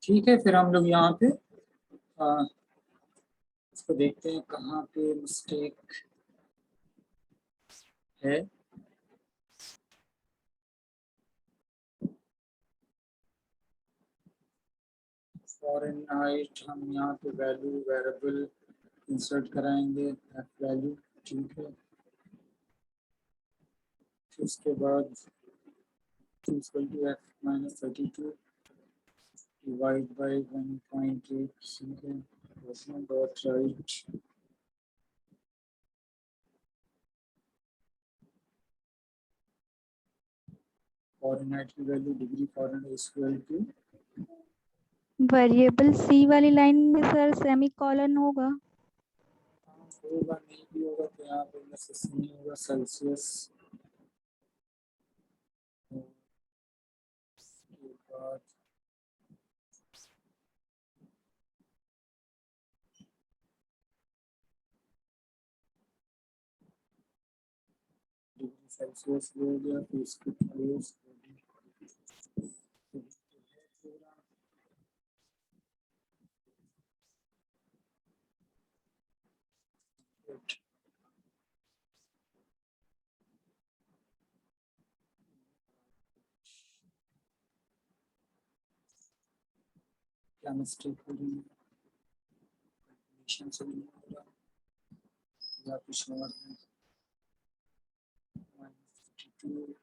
ठीक है, फिर हम लोग यहाँ पे इसको देखते हैं कहाँ पे मिस्टेक है। फॉरेन हाइट हम यहाँ पे वैल्यू वेरिएबल इंसर्ट कराएंगे एफ वैल्यू। ठीक है, फिर उसके बाद एफ माइनस 32 डिवाइड बाई 1.8। ठीक है, डॉट राइट फॉरेन हाइट की value degree Fahrenheit equal to variable c वाली लाइन में सर सेमीकोलन होगा। होगा, नहीं भी होगा तो यहाँ पे नहीं होगा, सेल्सियस के बाद डिग्री सेल्सियस हो गया, फिर इसको क्लोज क्या मिस्टेक हो रही है, कैलकुलेशन से नहीं हो रहा या कुछ और है। 152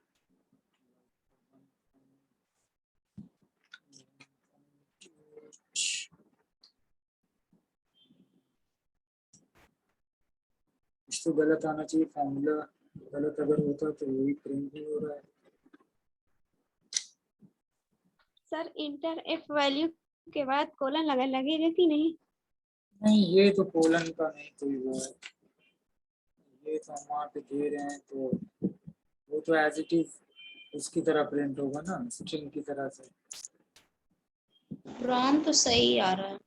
कुछ तो गलत आना चाहिए, फॉर्मूला गलत अगर होता तो वही प्रिंट नहीं हो रहा है। सर इंटर एफ वैल्यू के बाद कोलन लगी रहती नहीं। नहीं, ये तो कोलन का नहीं कोई वो है, ये तो हम वहाँ पे दे रहे हैं तो वो तो एज इट इज उसकी तरह प्रिंट होगा ना, स्ट्रिंग की तरह से। रॉम तो सही आ रहा है।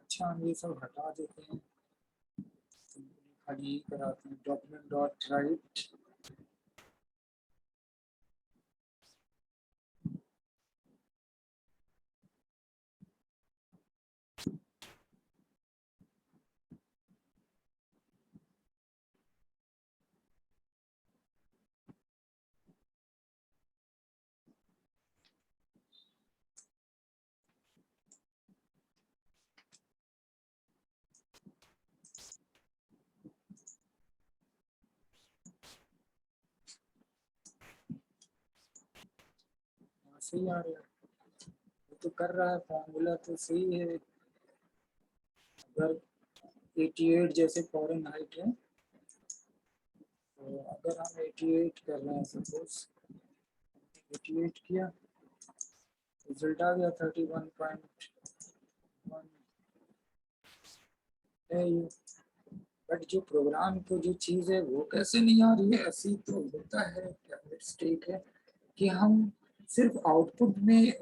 अच्छा, हम ये सब हटा देते हैं, खाली कराते हैं डॉक्यूमेंट डॉट राइट सही आ रहा है, वो तो कर रहा है, फॉर्मूला तो सही है। अगर 88 जैसे फॉरेन हाइट है तो अगर हम 88 कर रहे हैं, सपोज 88 किया, रिजल्ट आ गया 31.1 है ये। बट जो प्रोग्राम को जो चीज़ है वो कैसे नहीं आ रही है, ऐसी तो होता है, क्या मिस्टेक है कि हम सिर्फ आउटपुट में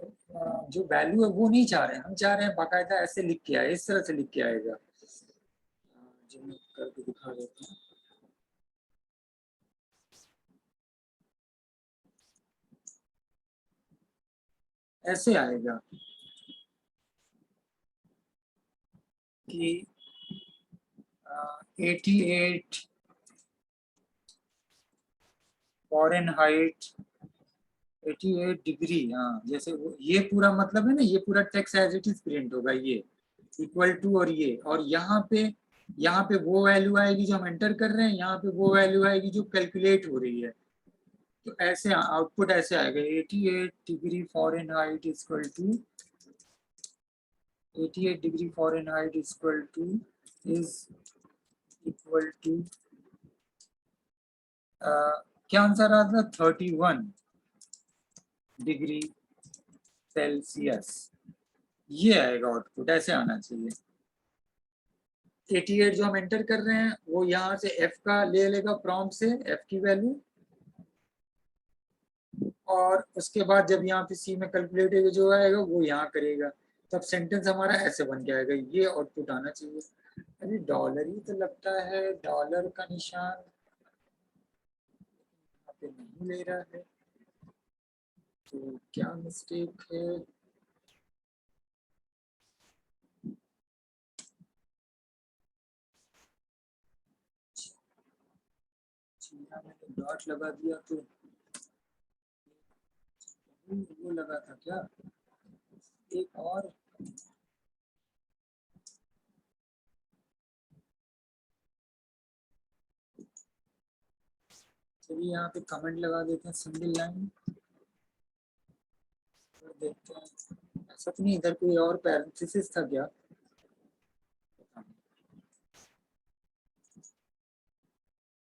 जो वैल्यू है वो नहीं चाह रहे हैं, हम चाह रहे हैं बाकायदा ऐसे लिख के आए, इस तरह से लिख के आएगा। जो मैं करके दिखा देता हूँ, ऐसे आएगा कि 88 फॉरेन हाइट 88 डिग्री, हाँ जैसे वो ये पूरा मतलब है ना, ये पूरा text as it is print होगा, ये इक्वल टू और ये, और यहाँ पे वो वैल्यू आएगी जो हम एंटर कर रहे हैं, यहाँ पे वो वैल्यू आएगी जो कैलकुलेट हो रही है। तो ऐसे आउटपुट ऐसे आएगा 88 degree Fahrenheit equal to 88 degree Fahrenheit equal to is equal to क्या आंसर आ था, 31 डिग्री सेल्सियस। ये आएगा आउटपुट, ऐसे आना चाहिए। 88 जो हम एंटर कर रहे हैं वो यहाँ से f का ले लेगा, प्रॉम्प्ट से f की वैल्यू, और उसके बाद जब यहाँ पे c में कैलकुलेट जो आएगा वो यहाँ करेगा, तब सेंटेंस हमारा ऐसे बन के आएगा, ये आउटपुट आना चाहिए। अभी डॉलर ही तो लगता है, डॉलर का निशान यहाँ पे नहीं ले रहा है। तो क्या मिस्टेक है? यहाँ मैंने डॉट लगा दिया तो वो लगा था क्या? एक और चलिए यहाँ पे कमेंट लगा देते हैं, सिंगल लाइन देखते हैं। ऐसा तो नहीं इधर कोई और पैरेंथेसिस था क्या?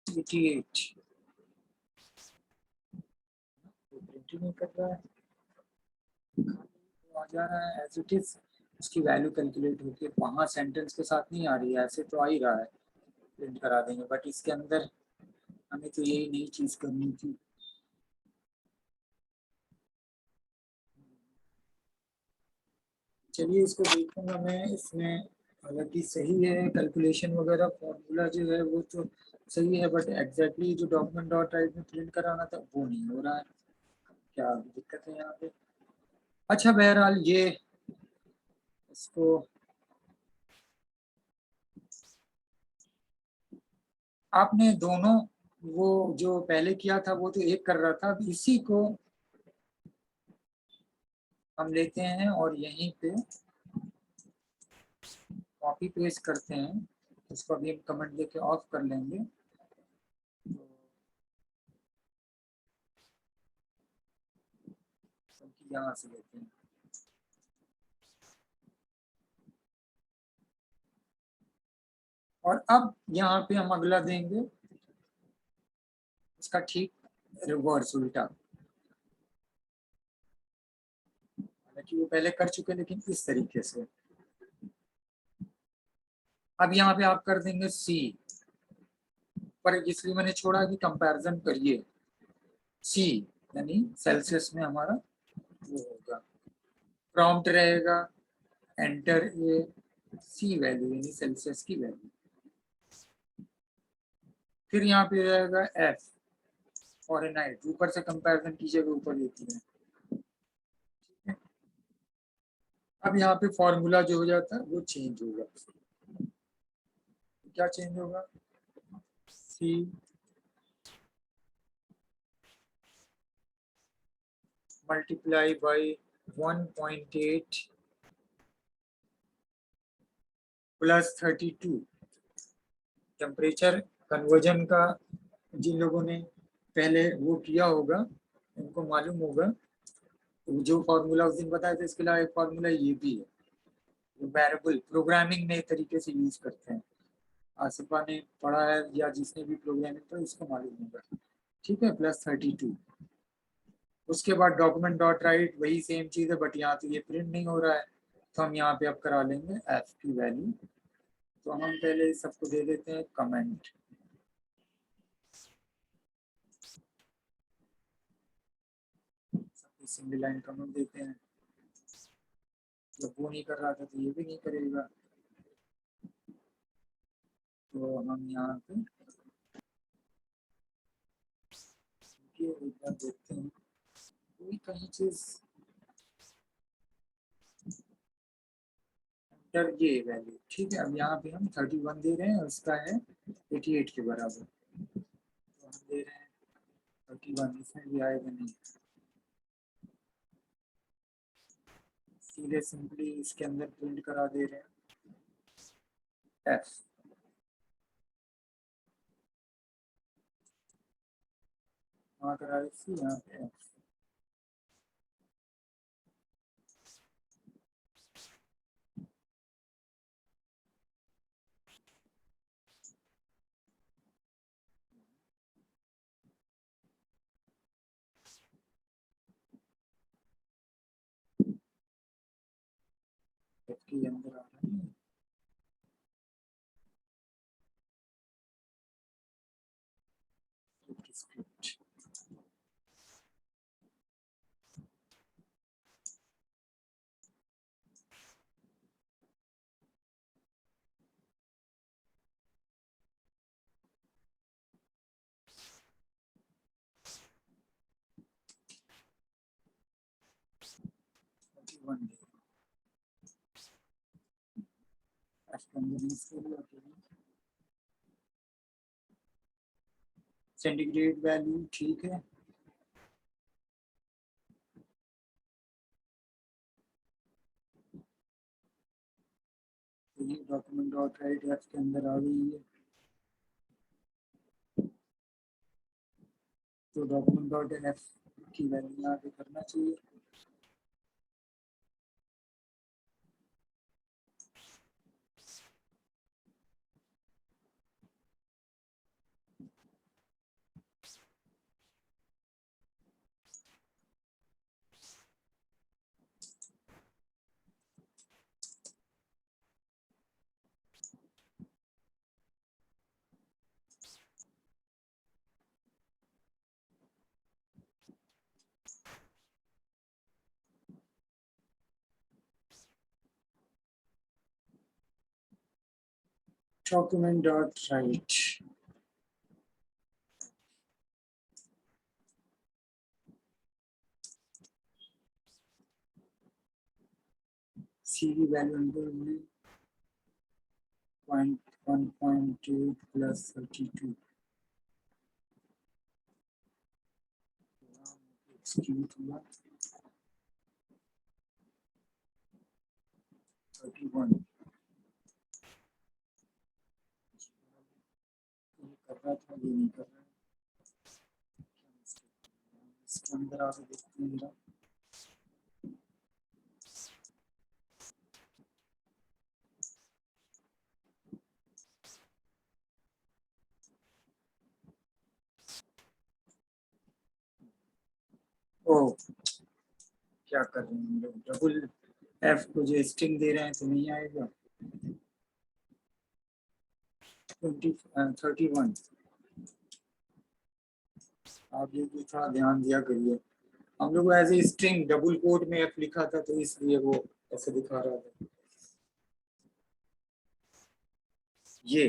88 प्रिंट नहीं कर रहा है, आ जा रहा है एज इट इज। उसकी वैल्यू कैलकुलेट होती है वहाँ, सेंटेंस के साथ नहीं आ रही है, ऐसे तो आ ही रहा है। प्रिंट करा देंगे, बट इसके अंदर हमें तो यही नई चीज करनी थी। चलिए इसको देखूंगा मैं, इसमें हालांकि सही है कैलकुलेशन वगैरह, फॉर्मूला जो है वो तो सही है, बट एग्जैक्टली जो डॉक्यूमेंट डॉट राइट में प्रिंट कराना था वो नहीं हो रहा है। क्या दिक्कत है यहाँ पे? अच्छा बहरहाल ये इसको आपने दोनों, वो जो पहले किया था वो तो एक कर रहा था, अब इसी को हम लेते हैं और यहीं पे कॉपी पेस्ट करते हैं। इसको अभी हम कमेंट देके ऑफ कर लेंगे। यहाँ से लेते हैं और अब यहाँ पे हम अगला देंगे इसका ठीक रिवर्स, उल्टा। हालांकि वो पहले कर चुके लेकिन इस तरीके से। अब यहाँ पे आप कर देंगे सी, पर इसलिए मैंने छोड़ा कि कंपैरिजन करिए। सी यानी सेल्सियस में हमारा वो होगा, प्रॉम्प्ट रहेगा एंटर ए सी वैल्यू यानी सेल्सियस की वैल्यू। फिर यहाँ पे रहेगा एफ फॉरेनहाइट, ऊपर से कंपैरिजन कीजिएगा ऊपर देती है। अब यहाँ पे फॉर्मूला जो हो जाता है वो चेंज होगा। क्या चेंज होगा? C multiply by 1.8 plus 32। Temperature conversion का जिन लोगों ने पहले वो किया होगा उनको मालूम होगा। तो जो फॉर्मूला उस दिन बताया था, इसके अलावा एक फॉर्मूला ये भी है, वेरिएबल प्रोग्रामिंग नए तरीके से यूज करते हैं। आसिफा ने पढ़ा है या जिसने भी प्रोग्रामिंग पढ़ा उसको मालूम होगा। ठीक है, प्लस 32। उसके बाद डॉक्यूमेंट डॉट राइट वही सेम चीज है, बट यहाँ तो ये प्रिंट नहीं हो रहा है, तो हम यहाँ पे अब करा लेंगे एफ की वैल्यू। तो हम पहले सबको दे देते हैं कमेंट। सबको सिंगल लाइन कमेंट देते हैं। जब वो नहीं कर रहा था तो ये भी नहीं करेगा, तो हम यहाँ पे एक बार देखते हैं कोई कहीं चीज एंटर ये वैल्यू। ठीक है, अब यहाँ पे हम 31 दे रहे हैं, उसका है 88 के बराबर, तो हम दे रहे हैं 31। इसमें भी आएगा नहीं, सीधे सिंपली इसके अंदर प्रिंट करा दे रहे हैं एफ। वहाँ करा सी, यहाँ पे एफ। एफ के अंदर आ रहा है स्क्रिप्ट। F1 सेंटीग्रेड वैल्यू ठीक है। ये डॉक्यूमेंट डॉट राइट एफ के अंदर आ गई है, तो डॉक्यूमेंट डॉट एफ की वैल्यू यहाँ पे करना चाहिए। Document dot write CV value under 1.2 plus 32. Execute 31. कर रहा था, ये नहीं कर रहा है। इसके अंदर आगे देखते हैं जरा। ओ क्या कर रहे हैं हम लोग, डबल एफ को जो स्ट्रिंग दे रहे हैं तो नहीं आएगा। 31 आप ये भी थोड़ा ध्यान दिया करिए, हम लोग as a string double quote में एफ लिखा था तो इसलिए वो ऐसे दिखा रहा था। ये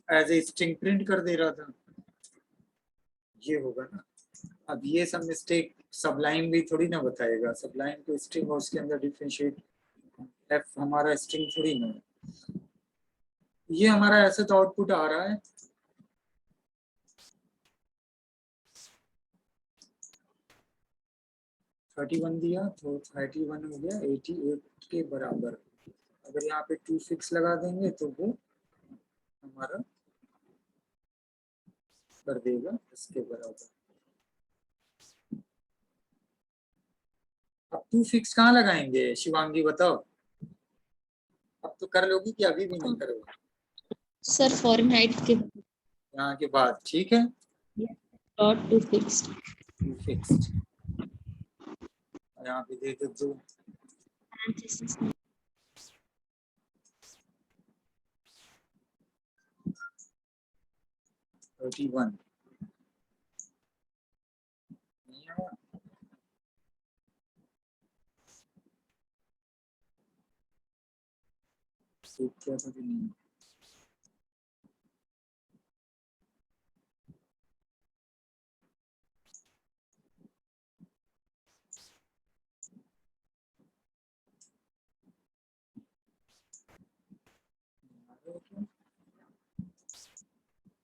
एज ए स्ट्रिंग प्रिंट कर दे रहा था, ये होगा ना। अब ये सब मिस्टेक सबलाइन भी थोड़ी ना बताएगा, सबलाइन को स्ट्रिंग और उसके अंदर डिफरेंशिएट, एफ हमारा स्ट्रिंग थोड़ी ना है। ये हमारा ऐसे तो आउटपुट आ रहा है, (31) दिया तो 31 हो गया 88 के बराबर। अगर यहाँ पे 2 फिक्स लगा देंगे तो वो हमारा कर देगा इसके बराबर। अब 2 फिक्स कहाँ लगाएंगे शिवांगी बताओ, अब तो कर लोगी कि अभी भी नहीं करोगे? सर फॉरेनहाइट के यहाँ के बाद ठीक है, dot to fixed. To fixed यहाँ पे दे दो 31 नहीं आया। क्या था कि नहीं,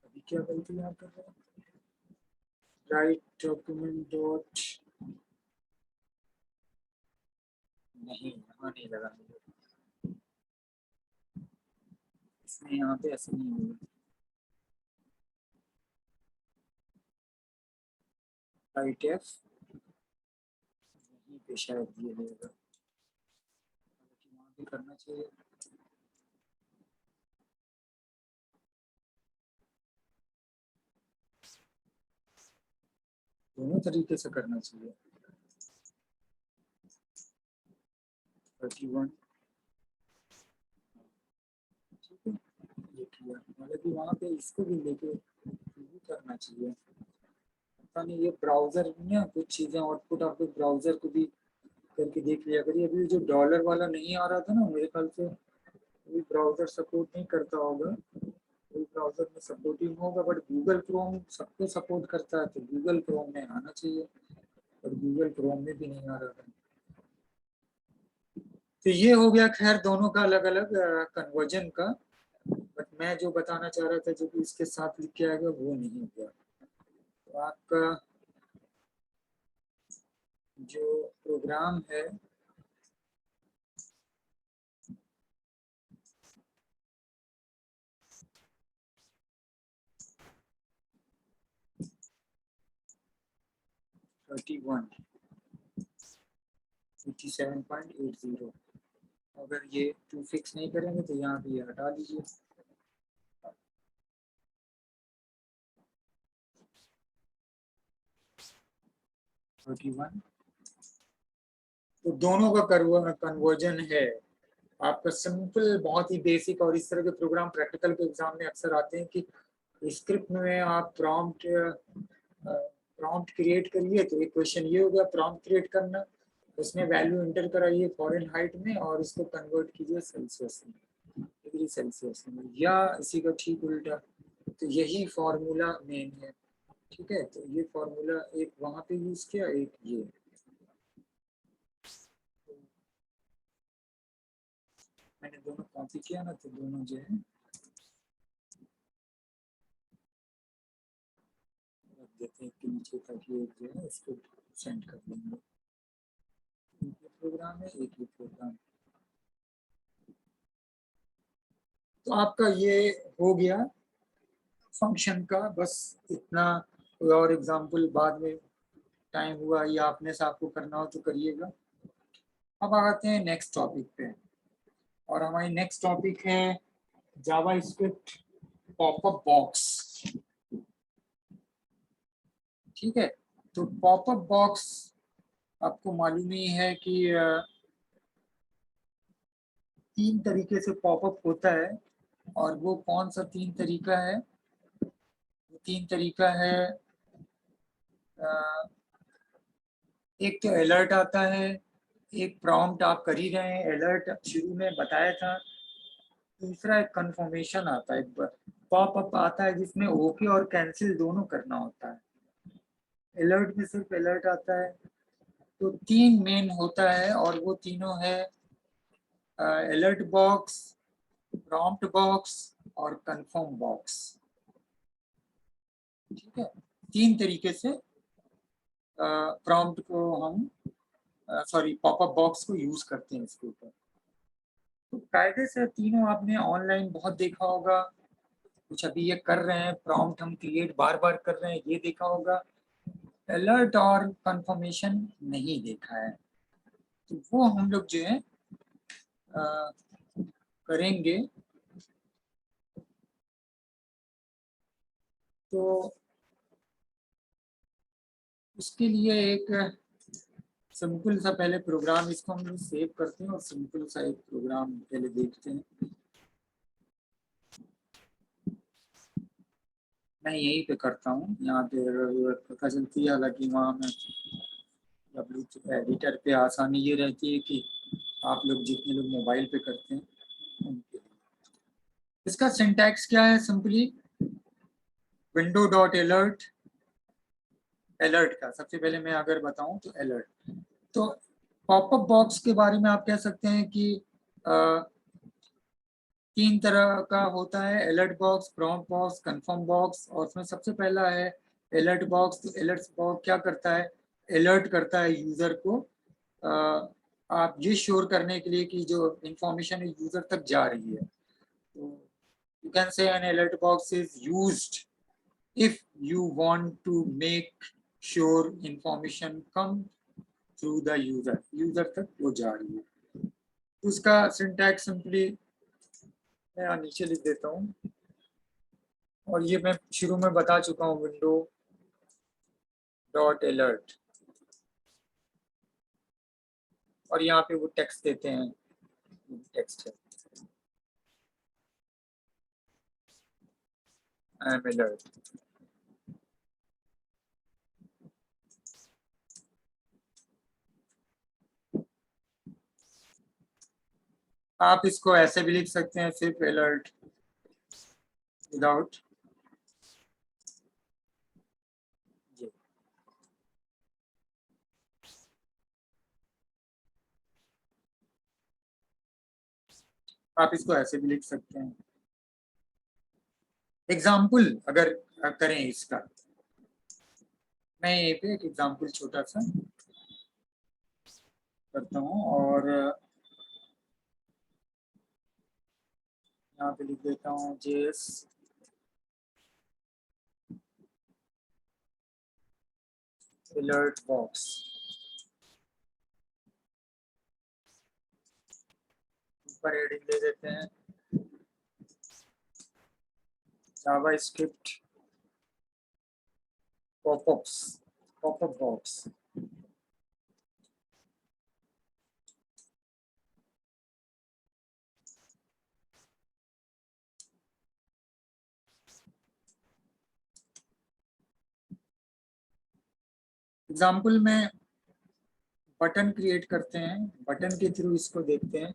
अभी क्या गलती यहाँ कर रहे हैं, राइट डॉक्यूमेंट डॉट नहीं, यहाँ नहीं लगाएंगे, इसमें यहाँ पे ऐसा नहीं होगा। राइट एफ यहीं पे शायद ये रहेगा, वहाँ भी करना चाहिए। दोनों तरीके से करना चाहिए। 31 ठीक है, ये किया, मतलब कि वहाँ पे इसको भी लेके भी करना चाहिए। पता नहीं ये ब्राउजर में ना कुछ चीजें आउटपुट आप लोग ब्राउजर को भी करके देख लिया करिए। अभी जो डॉलर वाला नहीं आ रहा था ना, मेरे ख्याल से अभी ब्राउजर सपोर्ट नहीं करता होगा, कोई ब्राउजर में सपोर्टिंग होगा, बट गूगल क्रोम सबको सपोर्ट करता है तो गूगल क्रोम में आना चाहिए, और गूगल क्रोम में भी नहीं आ रहा था। तो ये हो गया खैर दोनों का अलग अलग कन्वर्जन का, बट मैं जो बताना चाह रहा था जो कि इसके साथ लिख के आएगा वो नहीं हुआ। तो आपका जो प्रोग्राम है (31) 87.80, अगर ये 2 फिक्स नहीं करेंगे तो यहाँ पे ये हटा दीजिए। तो दोनों का कन्वर्जन है आपका सिंपल, बहुत ही बेसिक। और इस तरह के प्रोग्राम प्रैक्टिकल के एग्जाम में अक्सर आते हैं कि स्क्रिप्ट में आप प्रॉम्प्ट क्रिएट करिए। तो एक क्वेश्चन ये हो गया प्रॉम्प्ट क्रिएट करना, उसमें वैल्यू एंटर कराइए फॉरेनहाइट में और इसको कन्वर्ट कीजिए सेल्सियस में, डिग्री सेल्सियस में, या इसी का ठीक उल्टा। तो यही फॉर्मूला मेन है, ठीक है। तो ये फॉर्मूला एक वहां पे यूज किया, एक ये। मैंने दोनों कॉपी किया ना, तो दोनों जो है रख देते हैं कि नीचे, ताकि एक जो है इसको सेंड कर देंगे। एक ये प्रोग्राम है, एक ये प्रोग्राम। तो आपका ये हो गया फंक्शन का, बस इतना। कोई और एग्जांपल बाद में टाइम हुआ या अपने से आपको करना हो तो करिएगा। अब आते हैं नेक्स्ट टॉपिक पे, और हमारी नेक्स्ट टॉपिक है जावास्क्रिप्ट पॉपअप बॉक्स। ठीक है, तो पॉपअप बॉक्स आपको मालूम ही है कि 3 तरीके से पॉपअप होता है। और वो कौन सा 3 तरीका है? 3 तरीका है, एक तो अलर्ट आता है, एक प्रॉम्प्ट आप कर ही रहे हैं, अलर्ट शुरू में बताया था। दूसरा एक कंफर्मेशन आता है, एक पॉपअप आता है जिसमें ओके और कैंसिल दोनों करना होता है। अलर्ट में सिर्फ अलर्ट आता है। तो 3 मेन होता है, और वो तीनों है अलर्ट बॉक्स, प्रॉम्प्ट बॉक्स और कंफर्म बॉक्स। ठीक है, 3 तरीके से प्रॉम्प्ट को हम पॉपअप बॉक्स को यूज करते हैं इसके ऊपर। तो कायदे से तीनों आपने ऑनलाइन बहुत देखा होगा। कुछ अभी ये कर रहे हैं, प्रॉम्प्ट हम क्रिएट बार बार कर रहे हैं, ये देखा होगा। अलर्ट और कंफर्मेशन नहीं देखा है, तो वो हम लोग जो है करेंगे। तो उसके लिए एक सिंपल सा पहले प्रोग्राम, इसको हम लोग सेव करते हैं और सिंपल सा एक प्रोग्राम पहले देखते हैं। मैं यहीं पे करता हूँ, यहाँ पे पता चलती है। हालांकि वहाँ में ब्लूटूथ एडिटर पे आसानी ये रहती है कि आप लोग जितने लोग मोबाइल पे करते हैं उनके लिए। इसका सिंटैक्स क्या है? Simply window dot alert. Alert का सबसे पहले मैं अगर बताऊं तो अलर्ट, तो पॉपअप बॉक्स के बारे में आप कह सकते हैं कि 3 तरह का होता है, alert box, prompt box, confirm box. और उसमें सबसे पहला है अलर्ट बॉक्स। तो अलर्ट बॉक्स क्या करता है? अलर्ट करता है यूजर को, आप ये श्योर करने के लिए कि जो इंफॉर्मेशन है यूजर तक जा रही है। तो you can say N alert box is used if you want to make sure information come through the user तक वो जा रही है। उसका सिंटैक्स सिंपली मैं यहाँ नीचे लिख देता हूँ, और ये मैं शुरू में बता चुका हूँ, विंडो डॉट अलर्ट। और यहाँ पे वो टेक्स्ट देते हैं, टेक्स्ट है आई एम अलर्ट। आप इसको ऐसे भी लिख सकते हैं, सिर्फ अलर्ट विदाउट ये। आप इसको ऐसे भी लिख सकते हैं। एग्जाम्पल अगर करें इसका, मैं यहीं पे एक एग्जाम्पल छोटा सा करता हूँ और यहाँ पे लिख देता हूँ जेएस अलर्ट बॉक्स। ऊपर हेडिंग दे देते हैं JavaScript popups, popup box. Example में बटन क्रिएट करते हैं, बटन के थ्रू इसको देखते हैं।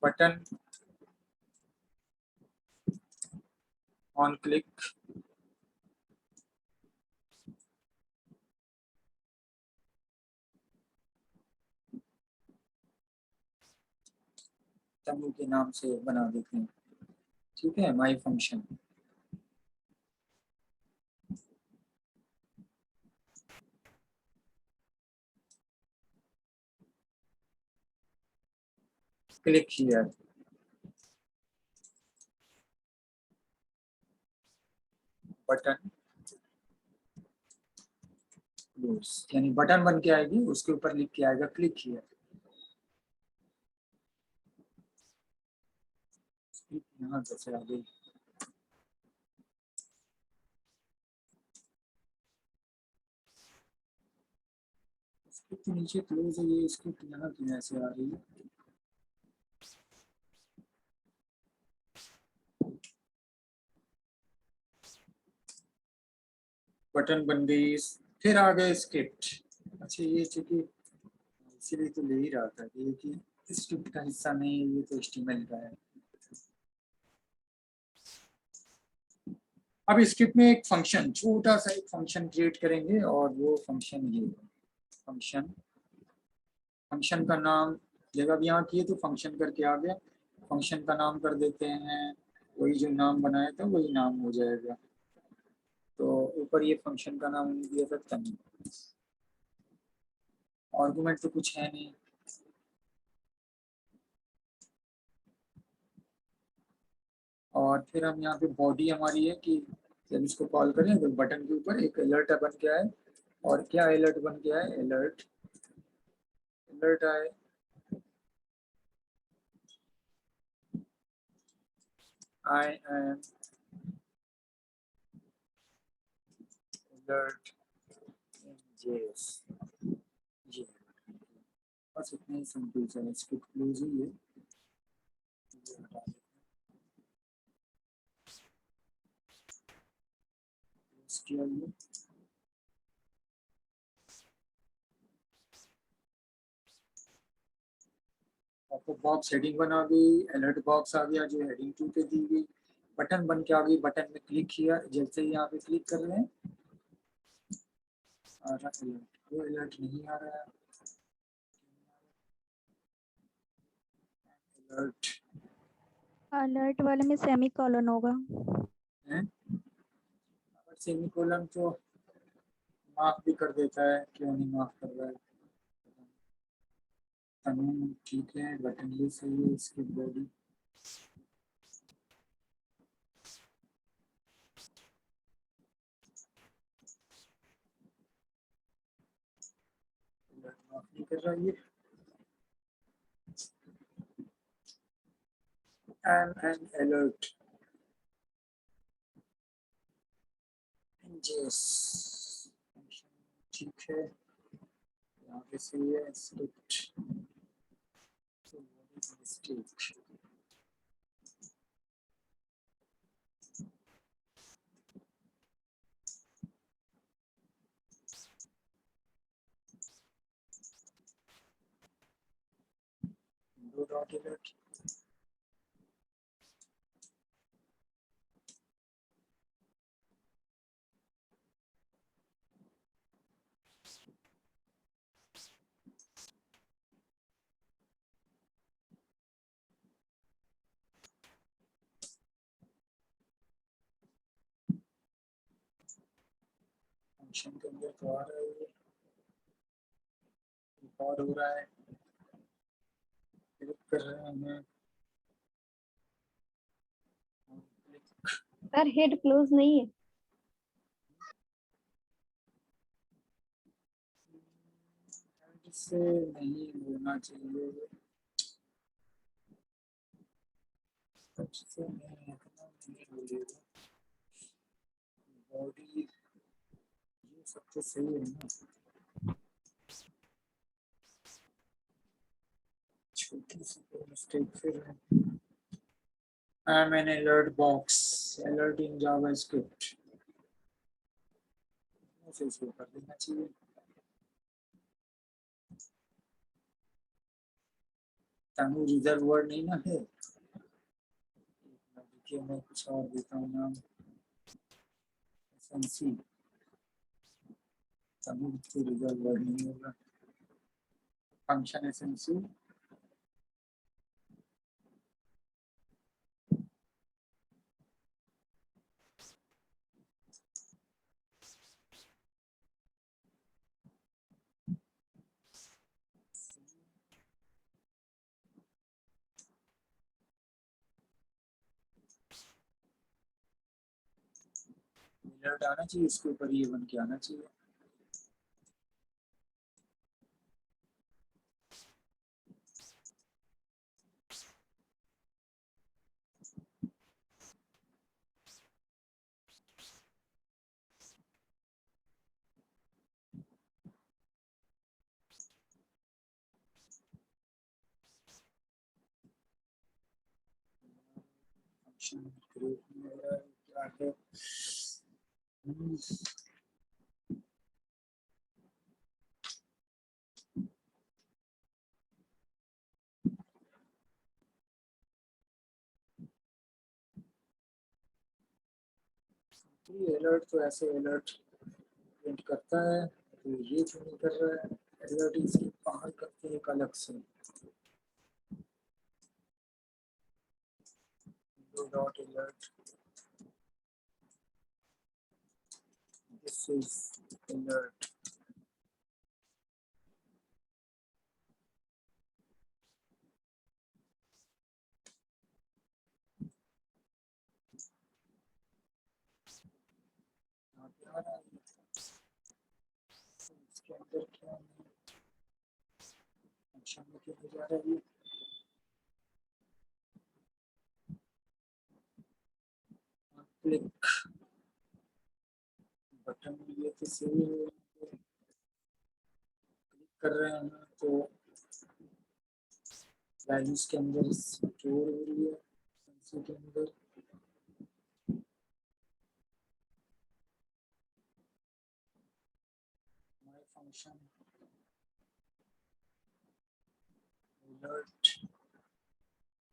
बटन ऑन क्लिक, तनु के नाम से बना देते हैं, ठीक है, माई function. Click here, button close, यानी बटन बन के आएगी, उसके ऊपर लिख के आएगा क्लिक हियर। यहाँ से आ गई। इसके नीचे क्लोज है ये, इसको यहाँ की ऐसे आ रही है। बटन बन गई, फिर आ गए स्क्रिप्ट। अच्छा ये चूंकि इसीलिए तो ले ही रहा था कि ये कि स्क्रिप्ट का हिस्सा नहीं है, ये तो HTML का है। अब स्क्रिप्ट में एक फंक्शन, छोटा सा एक फंक्शन क्रिएट करेंगे और वो फंक्शन ये फंक्शन, फंक्शन का नाम जब अब यहाँ किए तो फंक्शन करके आ गया, फंक्शन का नाम कर देते हैं वही जो नाम बनाया था वही नाम हो जाएगा। तो ऊपर ये फंक्शन का नाम दिया था तनु, आर्गुमेंट तो कुछ है नहीं। और फिर हम यहाँ पे बॉडी हमारी है कि जब इसको कॉल करें तो बटन के ऊपर एक अलर्ट बन के आए, और क्या अलर्ट बन के आए, अलर्ट अलर्ट आए। I am alert in JS, ये बस इतना ही सिंपल सा स्क्रिप्ट क्लोज ही है। आपको बॉक्स हेडिंग बना गई, अलर्ट बॉक्स आ गया जो हेडिंग 2 पे दी गई, बटन बन के आ गई, बटन में क्लिक किया, जैसे ही यहाँ पे क्लिक कर रहे हैं आ रहा अलर्ट, वो अलर्ट नहीं आ रहा है अलर्ट अलर्ट वाले में सेमी कॉलन होगा। है। सेमीकोलन तो माफ भी कर देता है, क्यों नहीं माफ कर रहा है। तनु ठीक है, बटन ये सही है, इसकी बॉडी माफ नहीं कर रहा ये। एन अलर्ट जेस, ठीक है, यहाँ पे सही है स्क्रिप्ट मिस्टेक। दो डॉट अलर्ट, फंक्शन के अंदर तो आ रहा है, ये रिकॉर्ड हो रहा है, क्लिक कर रहे हैं। सर हेड क्लोज नहीं है। से नहीं होना चाहिए, सबसे नहीं इतना नहीं बोलेगा। बॉडी ये सबसे सही है ना, छोटी सी मिस्टेक फिर है। I'm an alert box, alert in JavaScript, ऐसे इसको कर देना चाहिए। ताकि रिजर्व वर्ड नहीं ना है, देखिए मैं कुछ और देता हूँ नाम, एसएनसी, ताकि रिजर्व वर्ड नहीं होगा। फंक्शन एसएनसी अलर्ट आना चाहिए, इसके ऊपर ये बन के आना चाहिए। फंक्शन क्रिएट नहीं हो रहा है, क्या है? ये अलर्ट तो ऐसे अलर्ट प्रिंट करता है, तो ये क्यों नहीं कर रहा है? अलर्ट इसके बाहर करते हैं एक अलग से, dot alert, this is alert. इसके अंदर क्या है? फंक्शन में क्यों नहीं जा रहा है? क्लिक बटन ये तो सही है, क्लिक कर रहे हैं तो वैल्यूज के अंदर स्टोर हो रही है, फंक्शन के अंदर माय फंक्शन अलर्ट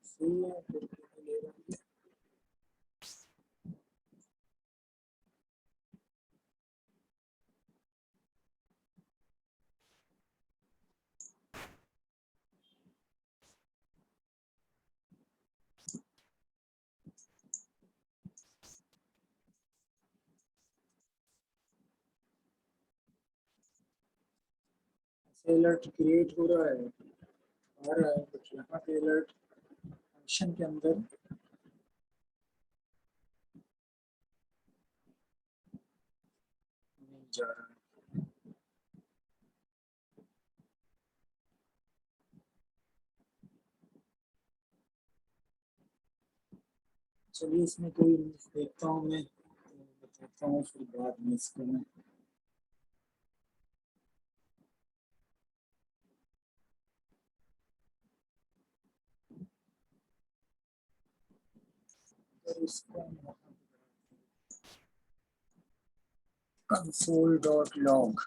सही है, फिर क्यों नहीं ले रहा है? अलर्ट क्रिएट हो रहा है, आ रहा है, बट यहाँ पे अलर्ट फंक्शन के अंदर नहीं जा रहा है। चलिए इसमें कोई देखता हूँ मैं, बताता हूँ फिर बाद में इसको मैं। इसको कंसोल डॉट लॉग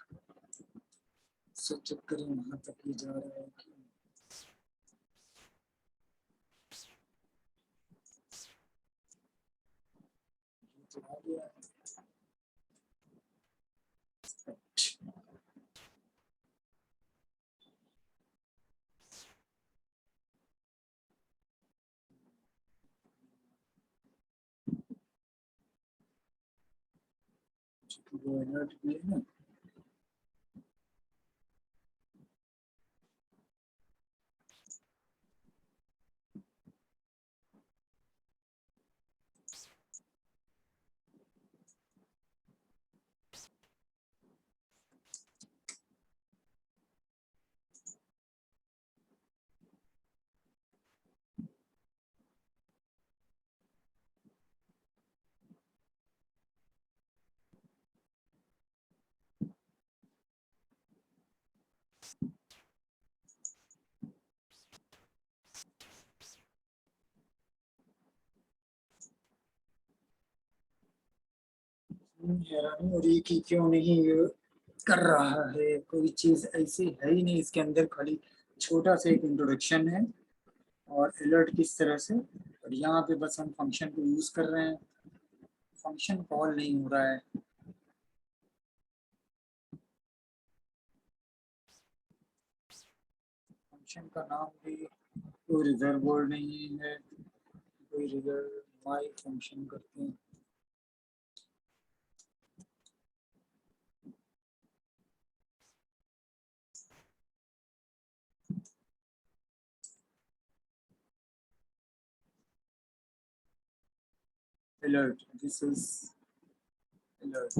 से चेक करें वहां तक ही जा रहा है कि तो आ गया है। वो अलर्ट भी है ना। हैरानी हो रही है कि क्यों नहीं ये कर रहा है। कोई चीज ऐसी है ही नहीं इसके अंदर, खाली छोटा सा एक इंट्रोडक्शन है और अलर्ट किस तरह से, और यहाँ पे बस हम फंक्शन को यूज कर रहे हैं, फंक्शन कॉल नहीं हो रहा है। फंक्शन का नाम भी कोई रिजर्व वर्ड नहीं है, कोई रिजर्व माई फंक्शन करते हैं। alert, this is alert.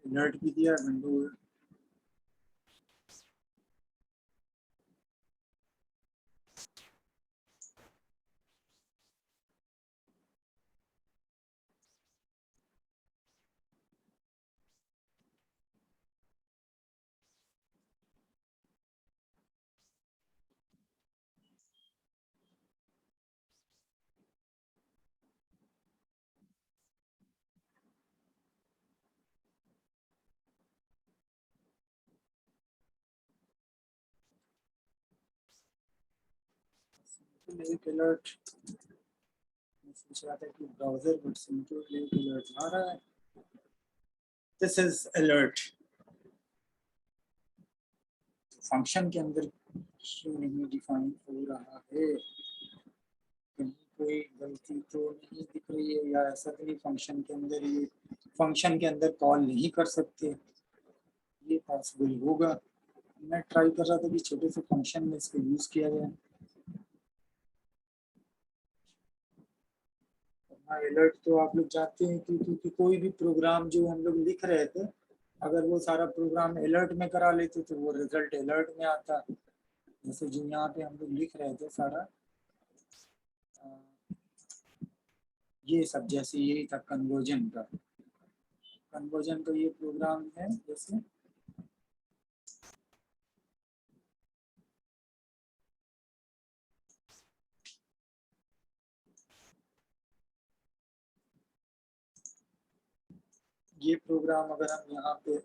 alert भी दिया, विंडो एक अलर्ट सोच रहा था कि ब्राउजर बट सिंपल एक अलर्ट आ रहा है। This is alert. फंक्शन के अंदर क्यों नहीं डिफाइन हो रहा है, कहीं कोई गलती तो नहीं दिख रही है, या ऐसा तो नहीं फंक्शन के अंदर ये फंक्शन के अंदर कॉल नहीं कर सकते, ये पॉसिबल होगा। मैं ट्राई कर रहा था कि छोटे से फंक्शन में इसको यूज किया जाए। अलर्ट तो आप लोग जानते हैं कि क्योंकि कोई भी प्रोग्राम जो हम लोग लिख रहे थे, अगर वो सारा प्रोग्राम अलर्ट में करा लेते तो वो रिजल्ट अलर्ट में आता। जैसे जो यहाँ पे हम लोग लिख रहे थे सारा ये सब, जैसे यही था कन्वर्जन का ये प्रोग्राम है। जैसे ये प्रोग्राम अगर हम यहाँ पे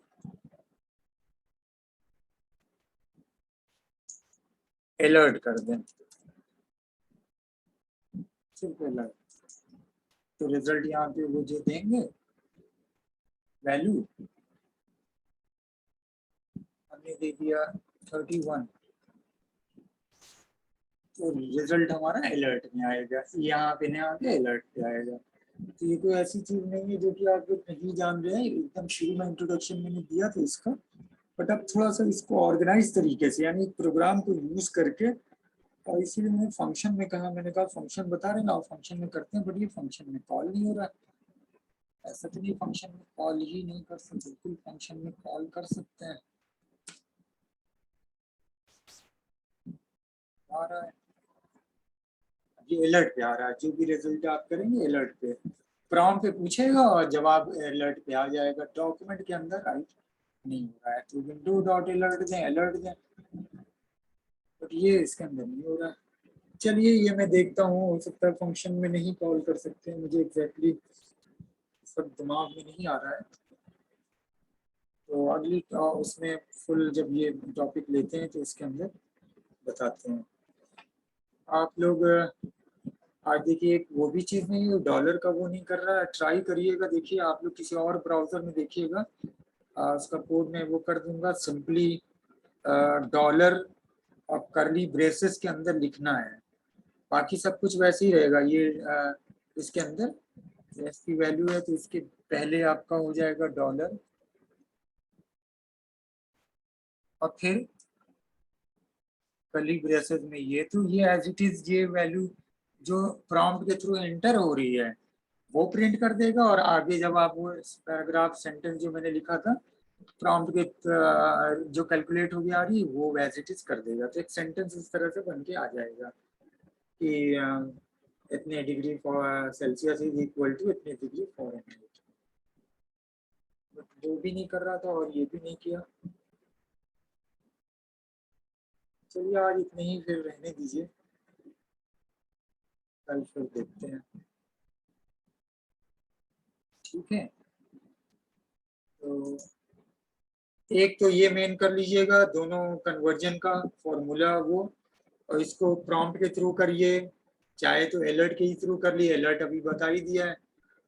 अलर्ट कर दें, सिर्फ अलर्ट, तो रिजल्ट यहाँ पे वो जो देंगे वैल्यू हमने दे दिया 31, तो रिजल्ट हमारा अलर्ट में आएगा, यहाँ पे नहीं आके अलर्ट पे आएगा। तो ये कोई ऐसी चीज नहीं है जो कि आप लोग नहीं जान रहे हैं, एकदम शुरू में इंट्रोडक्शन मैंने दिया था इसका, बट अब थोड़ा सा इसको ऑर्गेनाइज तरीके से, यानी प्रोग्राम को यूज करके, और इसीलिए मैंने फंक्शन में कहा, मैंने कहा फंक्शन बता रहे ना फंक्शन में करते हैं, बट ये फंक्शन में कॉल नहीं हो रहा है। ऐसा तो नहीं फंक्शन में कॉल ही नहीं कर सकते, बिल्कुल फंक्शन में कॉल कर सकते हैं। आ रहा है ये अलर्ट पे आ रहा है, जो भी रिजल्ट आप करेंगे अलर्ट पे, प्रॉम्प्ट पे पूछेगा और जवाब अलर्ट पे आ जाएगा। डॉक्यूमेंट के अंदर राइट नहीं हो रहा है, तो विंडो डॉट अलर्ट दें, बट ये इसके अंदर नहीं हो रहा है। चलिए ये मैं देखता हूँ, हो सकता है फंक्शन में नहीं कॉल कर सकते हैं, मुझे एग्जैक्टली सब दिमाग में नहीं आ रहा है। तो अगली उसमें फुल जब ये टॉपिक लेते हैं तो इसके अंदर बताते हैं। आप लोग आज देखिए वो भी चीज़ नहीं है, डॉलर का वो नहीं कर रहा है, ट्राई करिएगा, देखिए आप लोग किसी और ब्राउजर में देखिएगा, उसका कोड मैं वो कर दूंगा, सिंपली डॉलर और करली ब्रेसेस के अंदर लिखना है, बाकी सब कुछ वैसे ही रहेगा। ये इसके अंदर इसकी वैल्यू है तो इसके पहले आपका हो जाएगा डॉलर और फिर करली ब्रेसेस में ये, तो ये एज इट इज ये वैल्यू जो प्रॉम्प्ट के थ्रू एंटर हो रही है वो प्रिंट कर देगा, और आगे जब आप वो पैराग्राफ सेंटेंस जो मैंने लिखा था प्रॉम्प्ट के जो कैलकुलेट हो गया आ रही वो एज इट इज कर देगा। तो एक सेंटेंस इस तरह से बन के आ जाएगा कि इतने degree Celsius is equal to इतने डिग्री फ़ारेनहाइट। वो भी नहीं कर रहा था और ये भी नहीं किया। चलिए आज इतने ही फिर रहने दीजिए, कल फिर देखते हैं। ठीक है, तो एक तो ये मेन कर लीजिएगा दोनों कन्वर्जन का फॉर्मूला वो, और इसको प्रॉम्प्ट के थ्रू करिए, चाहे तो अलर्ट के ही थ्रू कर लिए, अलर्ट अभी बता ही दिया है।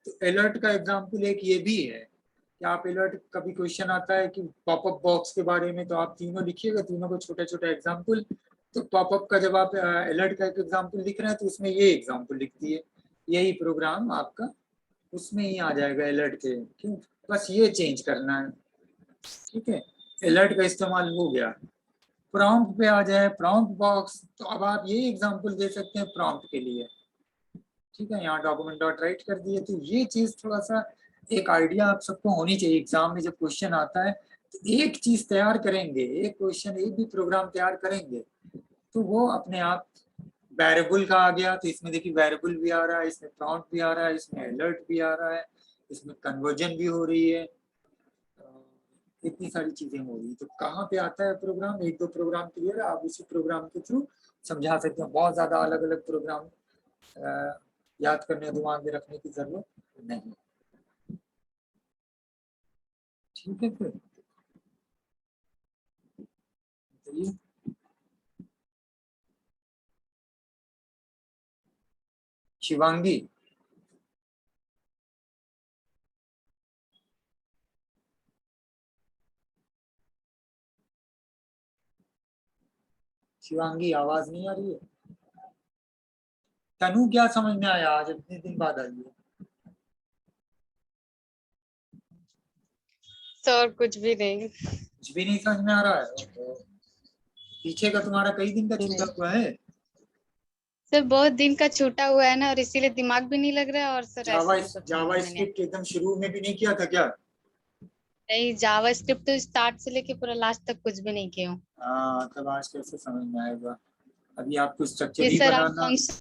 तो अलर्ट का एग्जांपल एक ये भी है कि आप अलर्ट, कभी क्वेश्चन आता है कि पॉपअप बॉक्स के बारे में, तो आप तीनों लिखिएगा, तीनों को छोटा छोटा एग्जाम्पल। तो पॉपअप का जब आप अलर्ट का एक एग्जाम्पल लिख रहे हैं तो उसमें ये एग्जाम्पल लिख दिए, यही प्रोग्राम आपका उसमें ही आ जाएगा अलर्ट के। क्यों, बस ये चेंज करना है। ठीक है, अलर्ट का इस्तेमाल हो गया। प्रॉम्प्ट पे आ जाए, प्रॉम्प्ट बॉक्स, तो अब आप ये एग्जांपल दे सकते हैं प्रॉम्प्ट के लिए। ठीक है, यहाँ डॉक्यूमेंट डॉट राइट कर दिए। तो ये चीज थोड़ा सा एक आइडिया आप सबको होनी चाहिए, एग्जाम में जब क्वेश्चन आता है तो एक चीज तैयार करेंगे, एक क्वेश्चन एक भी प्रोग्राम तैयार करेंगे तो वो अपने आप वेरिएबल का आ गया, तो इसमें देखिए वेरिएबल भी आ रहा है, इसमें प्रॉम्प्ट भी आ रहा है, इसमें अलर्ट भी आ रहा है, इसमें कन्वर्जन भी हो रही है, इतनी सारी चीजें हो रही है। तो कहाँ पे आता है प्रोग्राम, एक दो प्रोग्राम क्लियर है, आप उसी प्रोग्राम के थ्रू समझा सकते हैं। बहुत ज्यादा अलग अलग प्रोग्राम याद करने, दिमाग में रखने की जरूरत नहीं। ठीक है, फिर चलिए शिवांगी। शिवांगी आवाज नहीं आ रही है। तनु क्या समझ में आया आज, इतने दिन बाद आई है? सर कुछ भी नहीं। कुछ भी नहीं समझ में आ रहा है? पीछे का तुम्हारा कई दिन का छूटा हुआ है। सर बहुत दिन का छूटा हुआ है ना, और इसीलिए दिमाग भी नहीं लग रहा है। और सर जावा स्क्रिप्ट एकदम शुरू में भी नहीं किया था क्या? नहीं, जावा स्क्रिप्ट तो स्टार्ट से लेके पूरा लास्ट तक कुछ भी नहीं किया हूँ। हाँ, तब आज कैसे समझ में आएगा। अभी आपको स्ट्रक्चर ये ही सर आप बनाना। फंक्शन